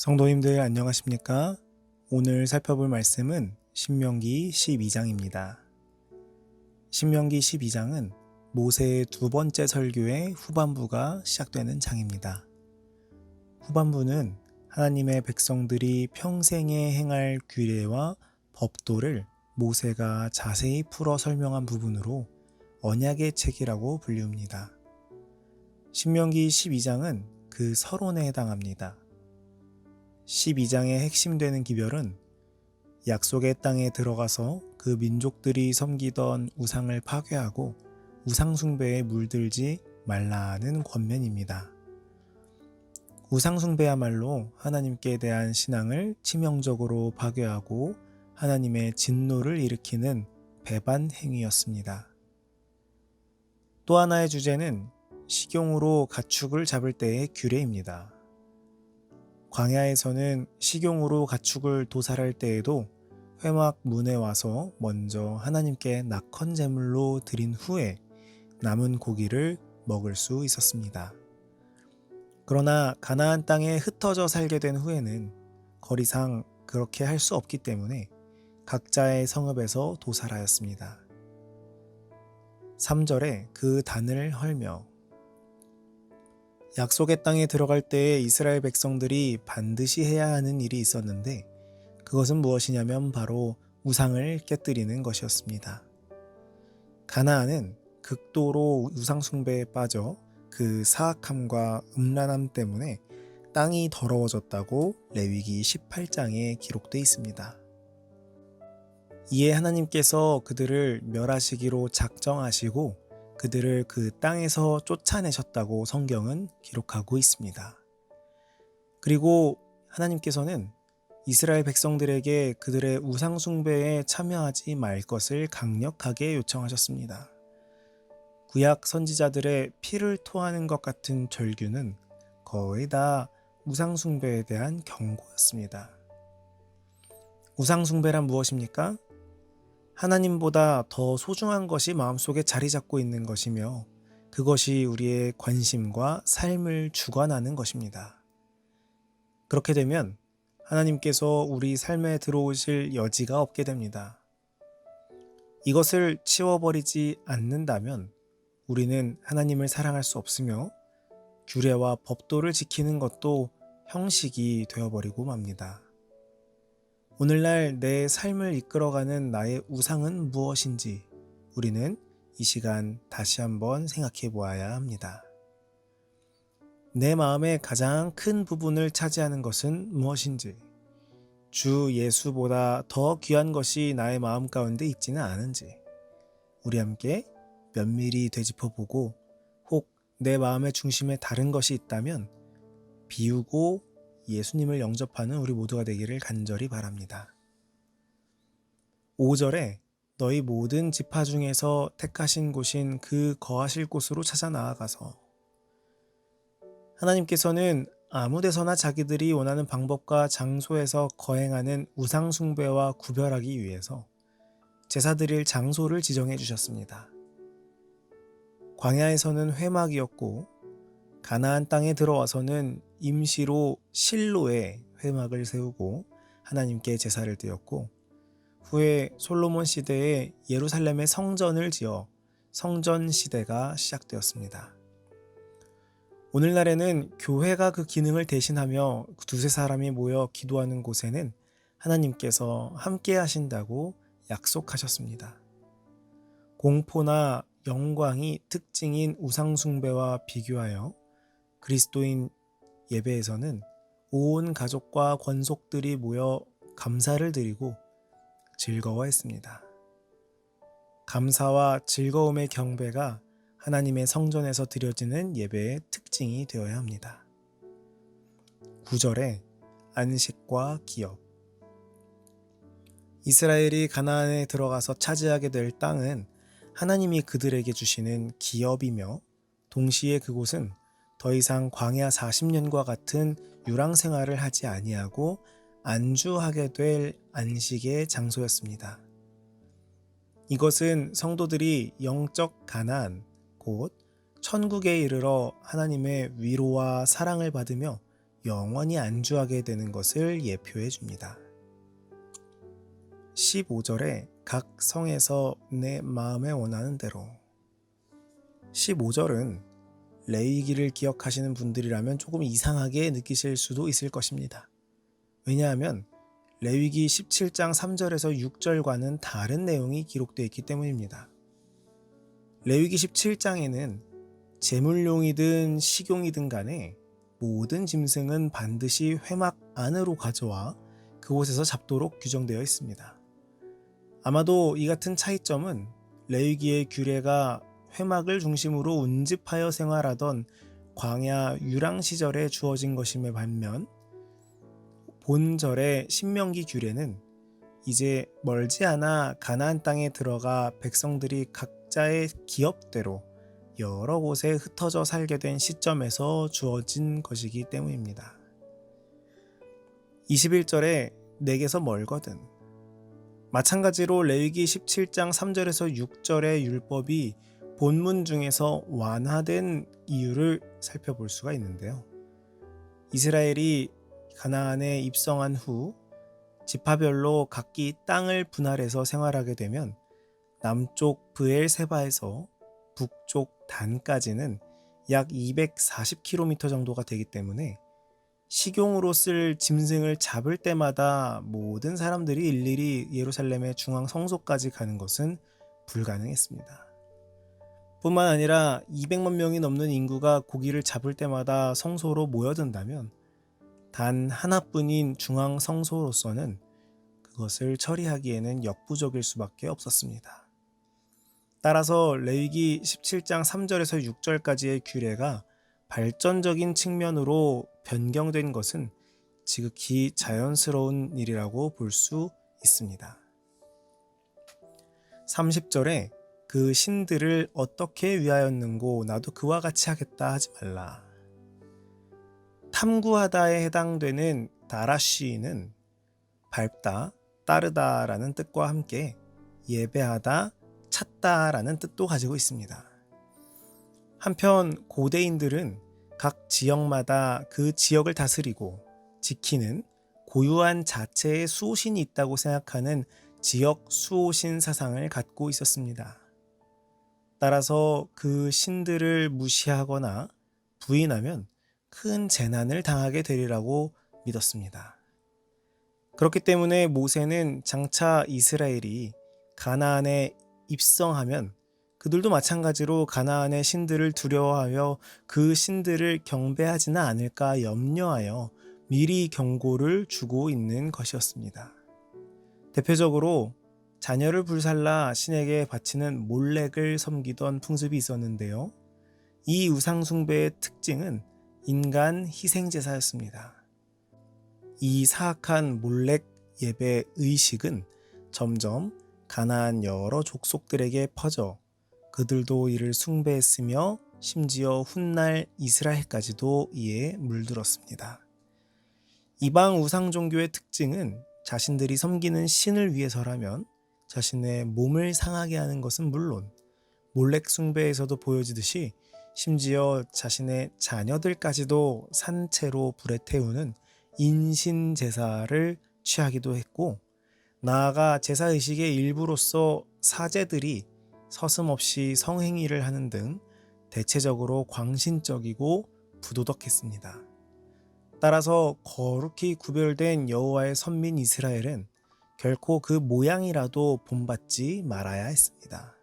성도님들 안녕하십니까? 오늘 살펴볼 말씀은 신명기 12장입니다. 신명기 12장은 모세의 두 번째 설교의 후반부가 시작되는 장입니다. 후반부는 하나님의 백성들이 평생에 행할 규례와 법도를 모세가 자세히 풀어 설명한 부분으로 언약의 책이라고 불리웁니다. 신명기 12장은 그 서론에 해당합니다. 12장의 핵심 되는 기별은 약속의 땅에 들어가서 그 민족들이 섬기던 우상을 파괴하고 우상숭배에 물들지 말라는 권면입니다. 우상숭배야말로 하나님께 대한 신앙을 치명적으로 파괴하고 하나님의 진노를 일으키는 배반 행위였습니다. 또 하나의 주제는 식용으로 가축을 잡을 때의 규례입니다. 광야에서는 식용으로 가축을 도살할 때에도 회막 문에 와서 먼저 하나님께 낙헌 제물로 드린 후에 남은 고기를 먹을 수 있었습니다. 그러나 가나안 땅에 흩어져 살게 된 후에는 거리상 그렇게 할 수 없기 때문에 각자의 성읍에서 도살하였습니다. 3절에 그 단을 헐며 약속의 땅에 들어갈 때에 이스라엘 백성들이 반드시 해야 하는 일이 있었는데 그것은 무엇이냐면 바로 우상을 깨뜨리는 것이었습니다. 가나안은 극도로 우상 숭배에 빠져 그 사악함과 음란함 때문에 땅이 더러워졌다고 레위기 18장에 기록되어 있습니다. 이에 하나님께서 그들을 멸하시기로 작정하시고 그들을 그 땅에서 쫓아내셨다고 성경은 기록하고 있습니다. 그리고 하나님께서는 이스라엘 백성들에게 그들의 우상 숭배에 참여하지 말 것을 강력하게 요청하셨습니다. 구약 선지자들의 피를 토하는 것 같은 절규는 거의 다 우상 숭배에 대한 경고였습니다. 우상 숭배란 무엇입니까? 하나님보다 더 소중한 것이 마음속에 자리 잡고 있는 것이며 그것이 우리의 관심과 삶을 주관하는 것입니다. 그렇게 되면 하나님께서 우리 삶에 들어오실 여지가 없게 됩니다. 이것을 치워버리지 않는다면 우리는 하나님을 사랑할 수 없으며 규례와 법도를 지키는 것도 형식이 되어버리고 맙니다. 오늘날 내 삶을 이끌어가는 나의 우상은 무엇인지 우리는 이 시간 다시 한번 생각해 보아야 합니다. 내 마음의 가장 큰 부분을 차지하는 것은 무엇인지, 주 예수보다 더 귀한 것이 나의 마음 가운데 있지는 않은지 우리 함께 면밀히 되짚어보고 혹 내 마음의 중심에 다른 것이 있다면 비우고 예수님을 영접하는 우리 모두가 되기를 간절히 바랍니다. 5절에 너희 모든 지파 중에서 택하신 곳인 그 거하실 곳으로 찾아 나아가서 하나님께서는 아무 데서나 자기들이 원하는 방법과 장소에서 거행하는 우상 숭배와 구별하기 위해서 제사 드릴 장소를 지정해 주셨습니다. 광야에서는 회막이었고 가나안 땅에 들어와서는 임시로 실로에 회막을 세우고 하나님께 제사를 드렸고 후에 솔로몬 시대에 예루살렘의 성전을 지어 성전 시대가 시작되었습니다. 오늘날에는 교회가 그 기능을 대신하며 두세 사람이 모여 기도하는 곳에는 하나님께서 함께 하신다고 약속하셨습니다. 공포나 영광이 특징인 우상숭배와 비교하여 그리스도인 예배에서는 온 가족과 권속들이 모여 감사를 드리고 즐거워했습니다. 감사와 즐거움의 경배가 하나님의 성전에서 드려지는 예배의 특징이 되어야 합니다. 9절에 안식과 기업. 이스라엘이 가나안에 들어가서 차지하게 될 땅은 하나님이 그들에게 주시는 기업이며 동시에 그곳은 더 이상 광야 40년과 같은 유랑 생활을 하지 아니하고 안주하게 될 안식의 장소였습니다. 이것은 성도들이 영적 가나안, 곧 천국에 이르러 하나님의 위로와 사랑을 받으며 영원히 안주하게 되는 것을 예표해 줍니다. 15절에 각 성에서 내 마음에 원하는 대로. 15절은 레위기를 기억하시는 분들이라면 조금 이상하게 느끼실 수도 있을 것입니다. 왜냐하면 레위기 17장 3절에서 6절과는 다른 내용이 기록되어 있기 때문입니다. 레위기 17장에는 제물용이든 식용이든 간에 모든 짐승은 반드시 회막 안으로 가져와 그곳에서 잡도록 규정되어 있습니다. 아마도 이 같은 차이점은 레위기의 규례가 회막을 중심으로 운집하여 생활하던 광야 유랑 시절에 주어진 것임에 반면 본절의 신명기 규례는 이제 멀지 않아 가나안 땅에 들어가 백성들이 각자의 기업대로 여러 곳에 흩어져 살게 된 시점에서 주어진 것이기 때문입니다. 21절에 내게서 멀거든. 마찬가지로 레위기 17장 3절에서 6절의 율법이 본문 중에서 완화된 이유를 살펴볼 수가 있는데요. 이스라엘이 가나안에 입성한 후 지파별로 각기 땅을 분할해서 생활하게 되면 남쪽 브엘세바에서 북쪽 단까지는 약 240km 정도가 되기 때문에 식용으로 쓸 짐승을 잡을 때마다 모든 사람들이 일일이 예루살렘의 중앙 성소까지 가는 것은 불가능했습니다. 뿐만 아니라 200만 명이 넘는 인구가 고기를 잡을 때마다 성소로 모여든다면 단 하나뿐인 중앙 성소로서는 그것을 처리하기에는 역부족일 수밖에 없었습니다. 따라서 레위기 17장 3절에서 6절까지의 규례가 발전적인 측면으로 변경된 것은 지극히 자연스러운 일이라고 볼 수 있습니다. 30절에 그 신들을 어떻게 위하였는고 나도 그와 같이 하겠다 하지 말라. 탐구하다에 해당되는 다라쉬는 밟다, 따르다라는 뜻과 함께 예배하다, 찾다라는 뜻도 가지고 있습니다. 한편 고대인들은 각 지역마다 그 지역을 다스리고 지키는 고유한 자체의 수호신이 있다고 생각하는 지역 수호신 사상을 갖고 있었습니다. 따라서 그 신들을 무시하거나 부인하면 큰 재난을 당하게 되리라고 믿었습니다. 그렇기 때문에 모세는 장차 이스라엘이 가나안에 입성하면 그들도 마찬가지로 가나안의 신들을 두려워하여 그 신들을 경배하지는 않을까 염려하여 미리 경고를 주고 있는 것이었습니다. 대표적으로 자녀를 불살라 신에게 바치는 몰렉을 섬기던 풍습이 있었는데요. 이 우상숭배의 특징은 인간 희생제사였습니다. 이 사악한 몰렉 예배 의식은 점점 가나안 여러 족속들에게 퍼져 그들도 이를 숭배했으며 심지어 훗날 이스라엘까지도 이에 물들었습니다. 이방 우상 종교의 특징은 자신들이 섬기는 신을 위해서라면 자신의 몸을 상하게 하는 것은 물론 몰렉 숭배에서도 보여지듯이 심지어 자신의 자녀들까지도 산채로 불에 태우는 인신 제사를 취하기도 했고, 나아가 제사의식의 일부로서 사제들이 서슴없이 성행위를 하는 등 대체적으로 광신적이고 부도덕했습니다. 따라서 거룩히 구별된 여호와의 선민 이스라엘은 결코 그 모양이라도 본받지 말아야 했습니다.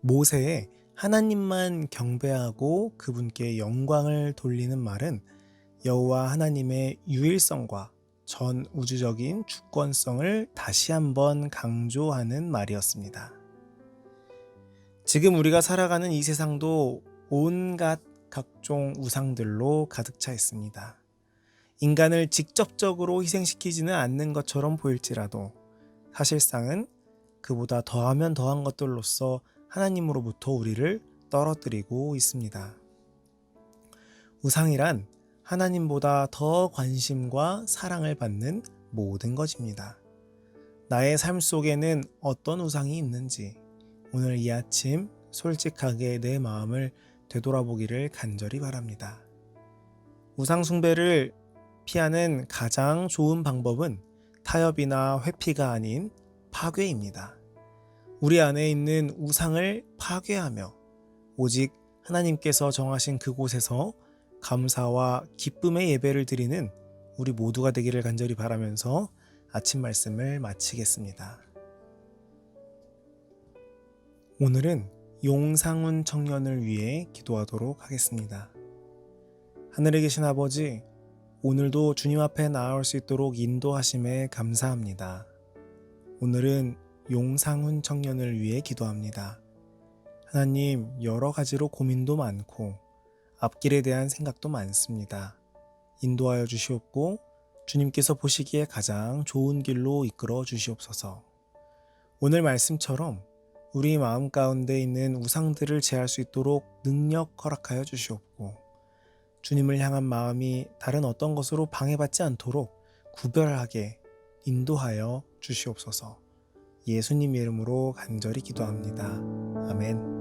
모세의 하나님만 경배하고 그분께 영광을 돌리는 말은 여호와 하나님의 유일성과 전 우주적인 주권성을 다시 한번 강조하는 말이었습니다. 지금 우리가 살아가는 이 세상도 온갖 각종 우상들로 가득 차 있습니다. 인간을 직접적으로 희생시키지는 않는 것처럼 보일지라도 사실상은 그보다 더하면 더한 것들로서 하나님으로부터 우리를 떨어뜨리고 있습니다. 우상이란 하나님보다 더 관심과 사랑을 받는 모든 것입니다. 나의 삶 속에는 어떤 우상이 있는지 오늘 이 아침 솔직하게 내 마음을 되돌아보기를 간절히 바랍니다. 우상숭배를 피하는 가장 좋은 방법은 타협이나 회피가 아닌 파괴입니다. 우리 안에 있는 우상을 파괴하며 오직 하나님께서 정하신 그곳에서 감사와 기쁨의 예배를 드리는 우리 모두가 되기를 간절히 바라면서 아침 말씀을 마치겠습니다. 오늘은 용상훈 청년을 위해 기도하도록 하겠습니다. 하늘에 계신 아버지, 오늘도 주님 앞에 나아올 수 있도록 인도하심에 감사합니다. 오늘은 용상훈 청년을 위해 기도합니다. 하나님, 여러 가지로 고민도 많고 앞길에 대한 생각도 많습니다. 인도하여 주시옵고 주님께서 보시기에 가장 좋은 길로 이끌어 주시옵소서. 오늘 말씀처럼 우리 마음 가운데 있는 우상들을 제할 수 있도록 능력 허락하여 주시옵고 주님을 향한 마음이 다른 어떤 것으로 방해받지 않도록 구별하게 인도하여 주시옵소서. 예수님 이름으로 간절히 기도합니다. 아멘.